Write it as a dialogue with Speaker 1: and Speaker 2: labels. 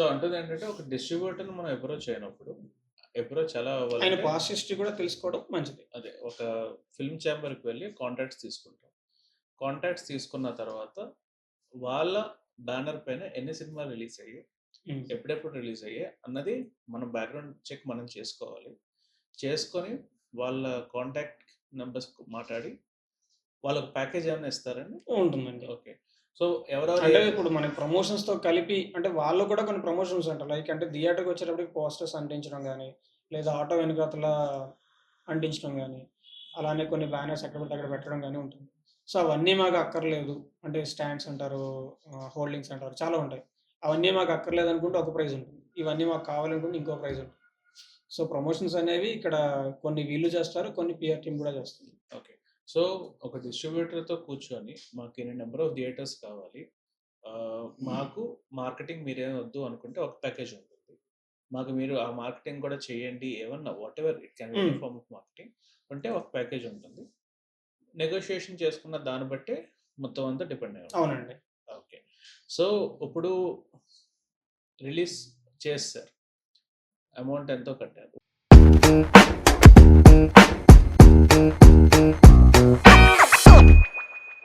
Speaker 1: So, అంటుందేంటంటే ఒక డిస్ట్రిబ్యూటర్‌ని మనం approach అయినప్పుడు, అప్రోచ్ ఎలా
Speaker 2: ఆయన
Speaker 1: అవ్వాలంటే
Speaker 2: పాస్ట్ హిస్టరీ కూడా తెలుసుకోవడం మంచిది.
Speaker 1: అదే ఒక ఫిల్మ్ ఛాంబర్‌కి వెళ్లి కాంటాక్ట్స్ తీసుకుంటాం. కాంటాక్ట్స్ తీసుకున్న తర్వాత వాళ్ళ బ్యానర్ పైన ఎన్ని సినిమాలు రిలీజ్ అయ్యాయి,
Speaker 2: హ్మ్.
Speaker 1: ఎప్పుడెప్పుడు రిలీజ్ అయ్యాయి అన్నది మనం బ్యాక్‌గ్రౌండ్ చెక్ మనం చేసుకోవాలి. చేసుకొని వాళ్ళ కాంటాక్ట్ నంబర్స్ మాట్లాడి వాళ్ళకి ప్యాకేజ్ ఏమన్నా ఇస్తారండి?
Speaker 2: ఉంటుందండి.
Speaker 1: ఓకే. సో, ఎవరెవరు
Speaker 2: అంటే ఇప్పుడు మనకి ప్రమోషన్స్‌తో కలిపి అంటే వాళ్ళు కూడా కొన్ని ప్రమోషన్స్ ఉంటాయి. లైక్ అంటే థియేటర్‌కొచ్చేటప్పటికి పోస్టర్స్ అంటించడం గాని, లేదా ఆటో వెనకాతల అంటించడం గాని, అలానే కొన్ని బ్యానర్స్ ఎక్కడ పడితే అక్కడ పెట్టడం గాని ఉంటుంది. సో, అవన్నీ మాకు అక్కర్లేదు. అంటే స్టాండ్స్ అంటారు, హోల్డింగ్స్ అంటారు చాలా ఉంటాయి. అవన్నీ మాకు అక్కర్లేదనుకుంటే ఒక ప్రైజ్ ఉంటుంది. ఇవన్నీ మాకు కావాలనుకుంటే ఇంకో ప్రైజ్ ఉంటుంది. సో, ప్రమోషన్స్ అనేవి ఇక్కడ కొన్ని వీళ్ళు చేస్తారు. కొన్ని పీఆర్ టీమ్ కూడా చేస్తుంది.
Speaker 1: ఓకే. సో, ఒక డిస్ట్రిబ్యూటర్‌తో కూర్చొని మాకు ఇన్ని నంబర్ ఆఫ్ థియేటర్స్ కావాలి. మాకు మార్కెటింగ్ మీరేం వద్దు అనుకుంటే ఒక ప్యాకేజ్ ఉంటుంది. మాకు మీరు ఆ మార్కెటింగ్ కూడా చేయండి. ఏమన్నా whatever it can be any
Speaker 2: హ్మ్.
Speaker 1: ఫార్మ్ ఆఫ్ మార్కెటింగ్ ఉంటే ఒక ప్యాకేజ్ ఉంటుంది. నెగోషియేషన్ చేసుకున్న దాన్ని బట్టే మొత్తం అంతా డిపెండ్ అయి ఉంటుంది.
Speaker 2: అవునండి.
Speaker 1: ఓకే. సో, ఇప్పుడు రిలీజ్ చేసేసారు. అమౌంట్ ఎంతో కట్టారు.